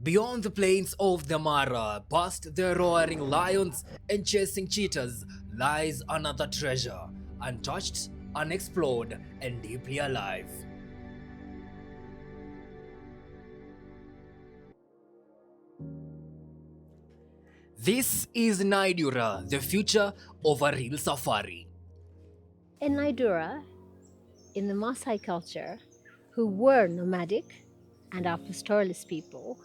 Beyond the plains of the Mara, past the roaring lions and chasing cheetahs, lies another treasure, untouched, unexplored, and deeply alive. This is Naidura, the future of a real safari. In Naidura, in the Maasai culture, who were nomadic and are pastoralist people,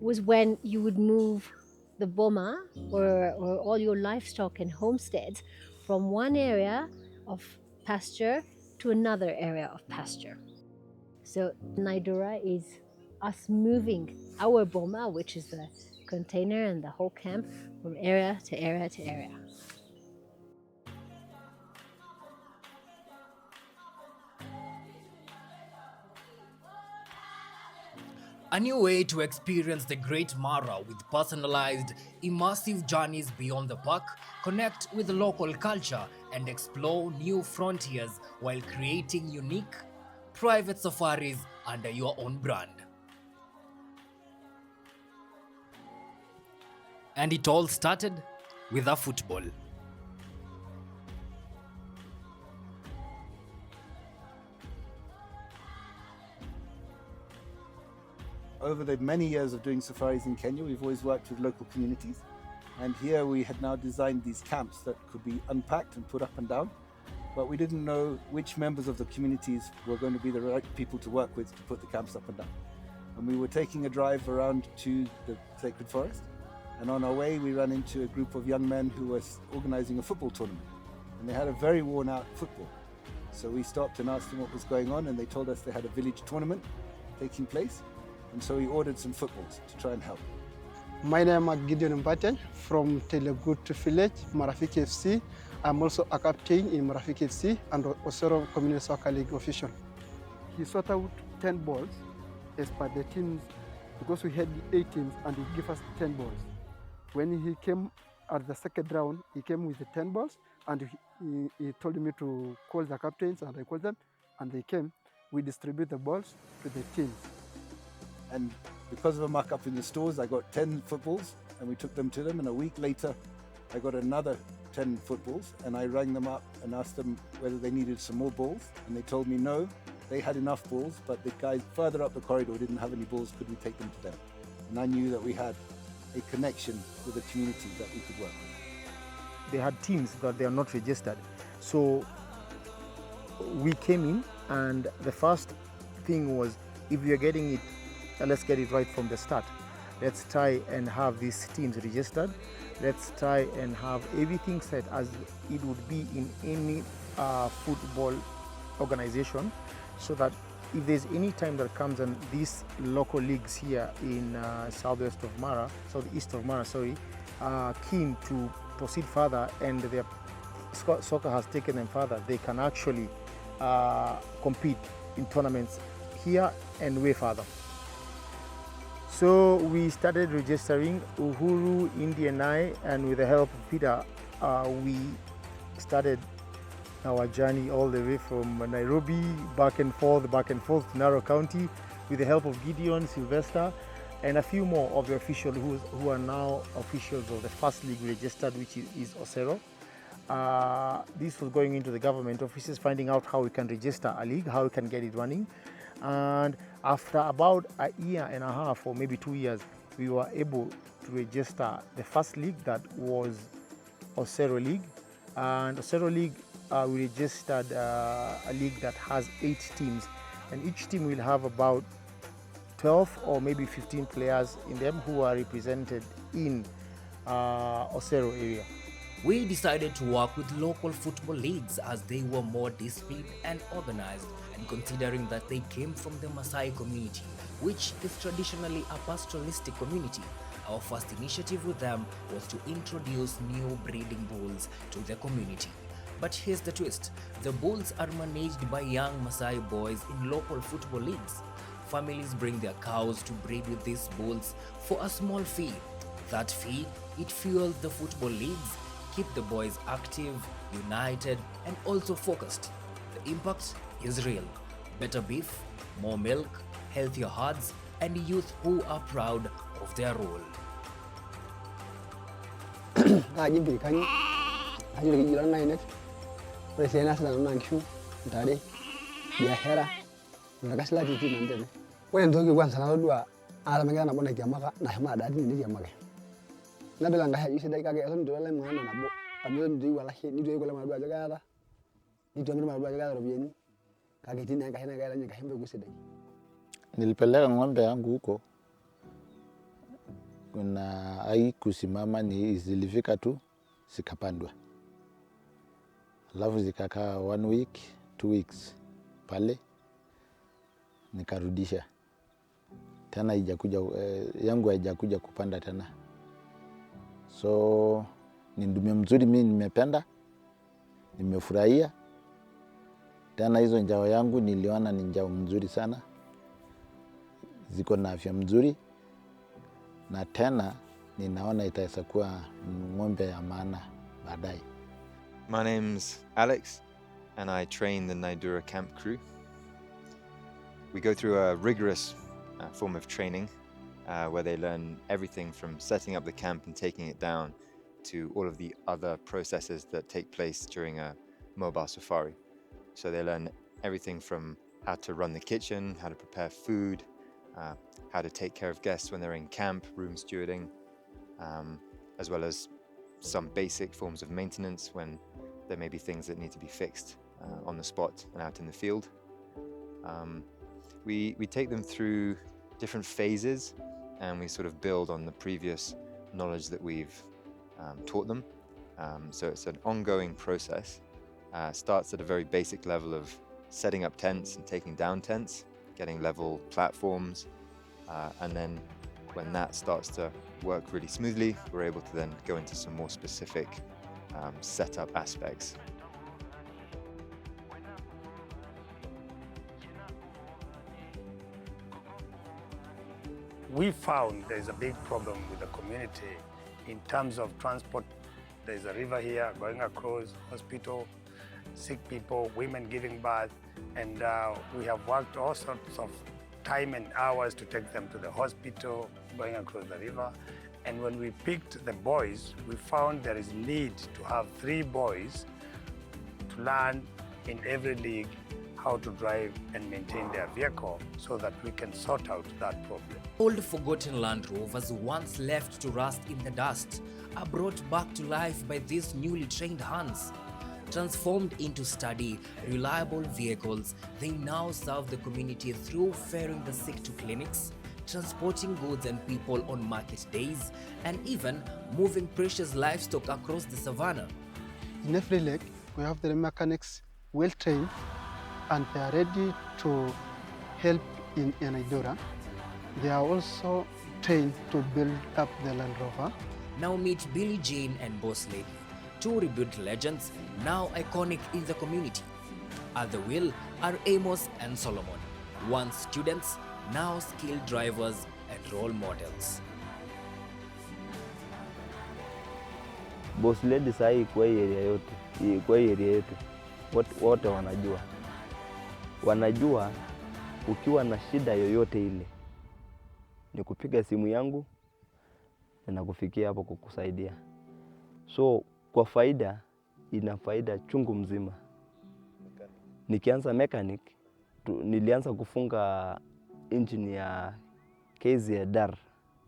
was when you would move the boma or all your livestock and homesteads from one area of pasture to another area of pasture. So Naidura is us moving our boma, which is the container and the whole camp, from area to area to area. A new way to experience the Great Mara with personalized, immersive journeys beyond the park, connect with local culture, and explore new frontiers while creating unique, private safaris under your own brand. And it all started with a football. Over the many years of doing safaris in Kenya, we've always worked with local communities. And here we had now designed these camps that could be unpacked and put up and down. But we didn't know which members of the communities were going to be the right people to work with to put the camps up and down. And we were taking a drive around to the sacred forest. And on our way, we ran into a group of young men who were organizing a football tournament. And they had a very worn out football. So we stopped and asked them what was going on, and they told us they had a village tournament taking place. And so we ordered some footballs to try and help. My name is Gideon Mbate from Telegut Village, Marafiki FC. I'm also a captain in Marafiki FC and Osoro Community Soccer League official. He sorted out 10 balls as per the teams because we had 8 teams and he gave us 10 balls. When he came at the second round, he came with the 10 balls and he told me to call the captains, and I called them and they came. We distribute the balls to the teams. And because of a markup in the stores, I got 10 footballs and we took them to them. And a week later, I got another 10 footballs and I rang them up and asked them whether they needed some more balls. And they told me no, they had enough balls, but the guys further up the corridor didn't have any balls. Could we take them to them? And I knew that we had a connection with the community that we could work with. They had teams that they are not registered. So we came in, and the first thing was, if we are getting it, let's get it right from the start. Let's try and have these teams registered. Let's try and have everything set as it would be in any football organization, so that if there's any time that comes and these local leagues here in southeast of Mara, southeast of Mara, are keen to proceed further and their soccer has taken them further, they can actually compete in tournaments here and way further. So we started registering. Uhuru, Indy and I, and with the help of Peter, we started our journey all the way from Nairobi, back and forth to Narok County, with the help of Gideon, Sylvester, and a few more of the officials who are now officials of the first league we registered, which is Osero. This was going into the government offices, finding out how we can register a league, how we can get it running. And after about a year and a half or maybe 2 years, we were able to register the first league, that was Osero League. And Osero League, we registered a league that has 8 teams, and each team will have about 12 or maybe 15 players in them who are represented in Osero area. We decided to work with local football leagues as they were more disciplined and organized, and considering that they came from the Maasai community, which is traditionally a pastoralistic community, our first initiative with them was to introduce new breeding bulls to the community. But here's the twist: the bulls are managed by young Maasai boys in local football leagues. Families bring their cows to breed with these bulls for a small fee. That fee, it fuels the football leagues, keep the boys active, united, and also focused. The impact is real. Better beef, more milk, healthier herds, and youth who are proud of their role. Nilipeleka ng'ombe yangu huko, kuna kusimama ni zilifika tu zikapandwa, alafu zikakaa 1 week 2 weeks pale, nikarudisha tena, yangu haijakuja kupanda tena. So ni ndume mzuri, mimi nimependa, nimefurahia tena. Hizo njao yangu niliona ni njao mzuri sana, ziko na afya mzuri, na tena ninaona itaweza kuwa ng'ombe ya maana baadaye. My name's Alex and I train the Naidura camp crew. We go through a rigorous form of training where they learn everything from setting up the camp and taking it down to all of the other processes that take place during a mobile safari. So they learn everything from how to run the kitchen, how to prepare food, how to take care of guests when they're in camp, room stewarding, as well as some basic forms of maintenance when there may be things that need to be fixed on the spot and out in the field. We take them through different phases and we sort of build on the previous knowledge that we've taught them. So it's an ongoing process. Starts at a very basic level of setting up tents and taking down tents, getting level platforms, and then when that starts to work really smoothly, we're able to then go into some more specific setup aspects. We found there's a big problem with the community in terms of transport. There's a river here going across, hospital, sick people, women giving birth, and we have worked all sorts of time and hours to take them to the hospital, going across the river. And when we picked the boys, we found there is need to have 3 boys to learn in every league how to drive and maintain their vehicle so that we can sort out that problem. Old forgotten Land Rovers once left to rust in the dust are brought back to life by these newly trained hands. Transformed into sturdy, reliable vehicles, they now serve the community through ferrying the sick to clinics, transporting goods and people on market days, and even moving precious livestock across the savannah. In every leg, we have the mechanics well trained and they are ready to help in Naidura. They are also trained to build up the Land Rover. Now meet Billy Jane and Boss Lady, 2 rebuilt legends now iconic in the community. At the wheel are Amos and Solomon, once students, now skilled drivers and role models. Boss Lady sahi kwa area yetu wote wanajua ukiwa na shida yoyote ile ni kupiga simu yangu na kufikia hapo kukusaidia. So kwa faida, ina faida chungu mzima. Nikianza mechanic, nilianza kufunga engine ya KZR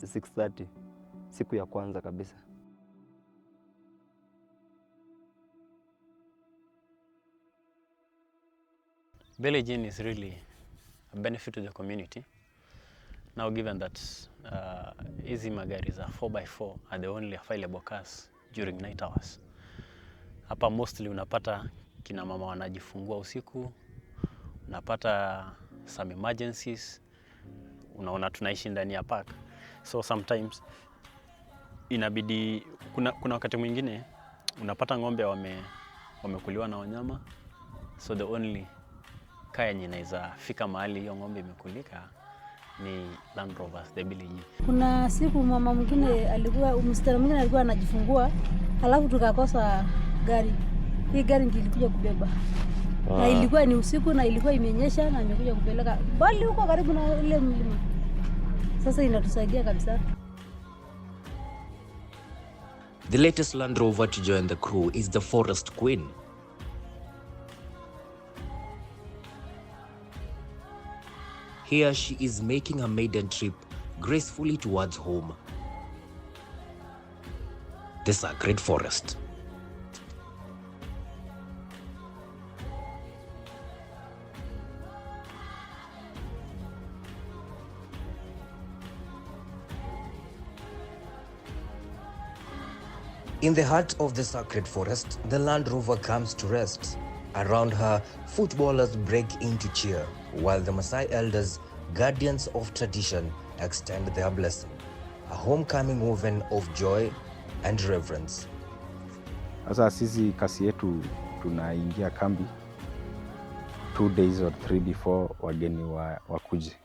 630 siku ya kwanza kabisa. Billy Jane is really a benefit to the community. Now given that hizi magari za 4x4 are the only available cars during night hours. Hapa mostly unapata kina mama wanajifungua usiku, unapata some emergencies, unaona tunaishi ndani ya park. So sometimes inabidi kuna wakati mwingine unapata ng'ombe wamekuliwa na wanyama. So the only car yenye inaweza fika mahali hiyo ng'ombe imekulika ni Land Rovers, the Billy Jane. Kuna siku mama mwingine msichana mwingine alikuwa anajifungua, halafu tukakosa gari. Hii gari ndiyo ilikuja kubeba. Na ilikuwa ni usiku na ilikuwa imenyesha na imekuja kupeleka bali huko karibu na ile mlima. Sasa inatusaidia kabisa. The latest Land Rover to join the crew is the Forest Queen. Here she is making a maiden trip gracefully towards home, the sacred forest. In the heart of the sacred forest, the Land Rover comes to rest. Around her, footballers break into cheer, while the Maasai elders, guardians of tradition, extend their blessing. A homecoming woven of joy and reverence. Sasa sisi kasi yetu tunaingia kambi 2 days or 3 before wageni wakuje.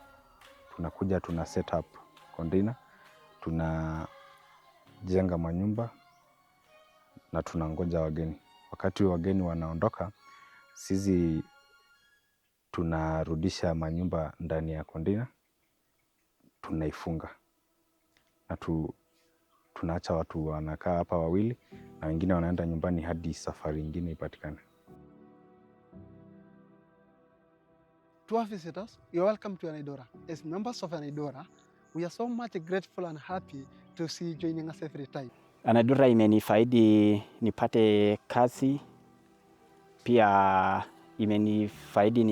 Tunakuja, tuna set up container, tunajenga manyumba na tunangoja wageni. Wakati wageni wanaondoka, sisi tunarudisha manyumba ndani ya container, tunaifunga na tunaacha watu wanakaa hapa wawili na wengine wanaenda nyumbani hadi safari nyingine ipatikane. To our visitors, you're welcome to Naidura. As members of Naidura, we are so much grateful and happy to see you joining us every time. Naidura imenifaidi nipate kazi, pia imenifaidi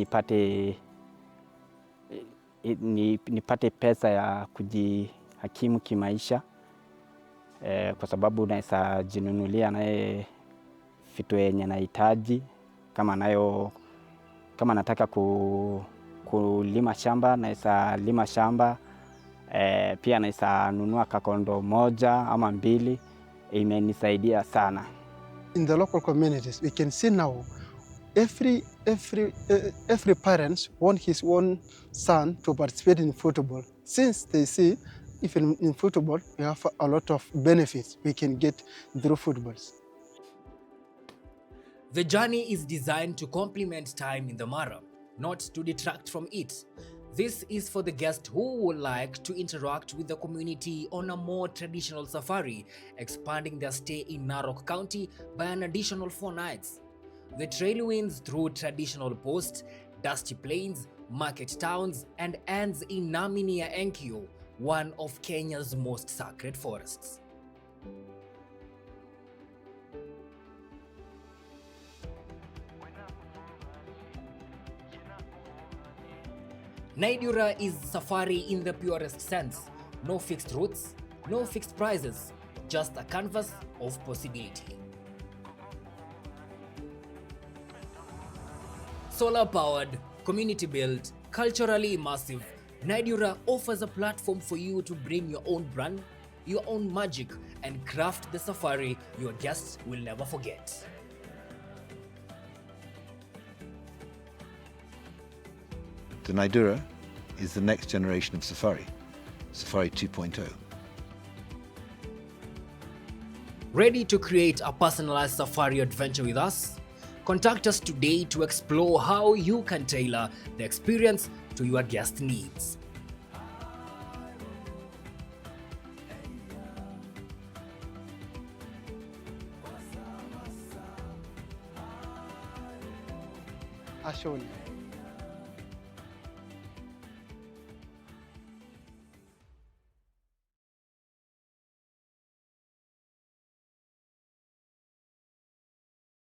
nipate pesa ya kujihakimu kimaisha, kwa sababu naweza jinunulia naye vitu yenye nahitaji, kama nataka kulima shamba naweza lima shamba, pia naweza nunua kakondo moja ama mbili. Imenisaidia sana. In the local communities, we can see now every parent want his own son to participate in football, since they see even in football we have a lot of benefits we can get through footballs. The journey is designed to complement time in the Mara, not to detract from it. This is for the guest who would like to interact with the community on a more traditional safari, expanding their stay in Narok County by an additional 4 nights. The trail winds through traditional posts, dusty plains, market towns, and ends in Naminia Enkyo, one of Kenya's most sacred forests. Naidura is safari in the purest sense. No fixed routes, no fixed prices, just a canvas of possibility. Solar-powered, community-built, culturally immersive, Naidura offers a platform for you to bring your own brand, your own magic, and craft the safari your guests will never forget. The Naidura is the next generation of safari, Safari 2.0. Ready to create a personalized safari adventure with us? Contact us today to explore how you can tailor the experience to your guest needs. Ashoni.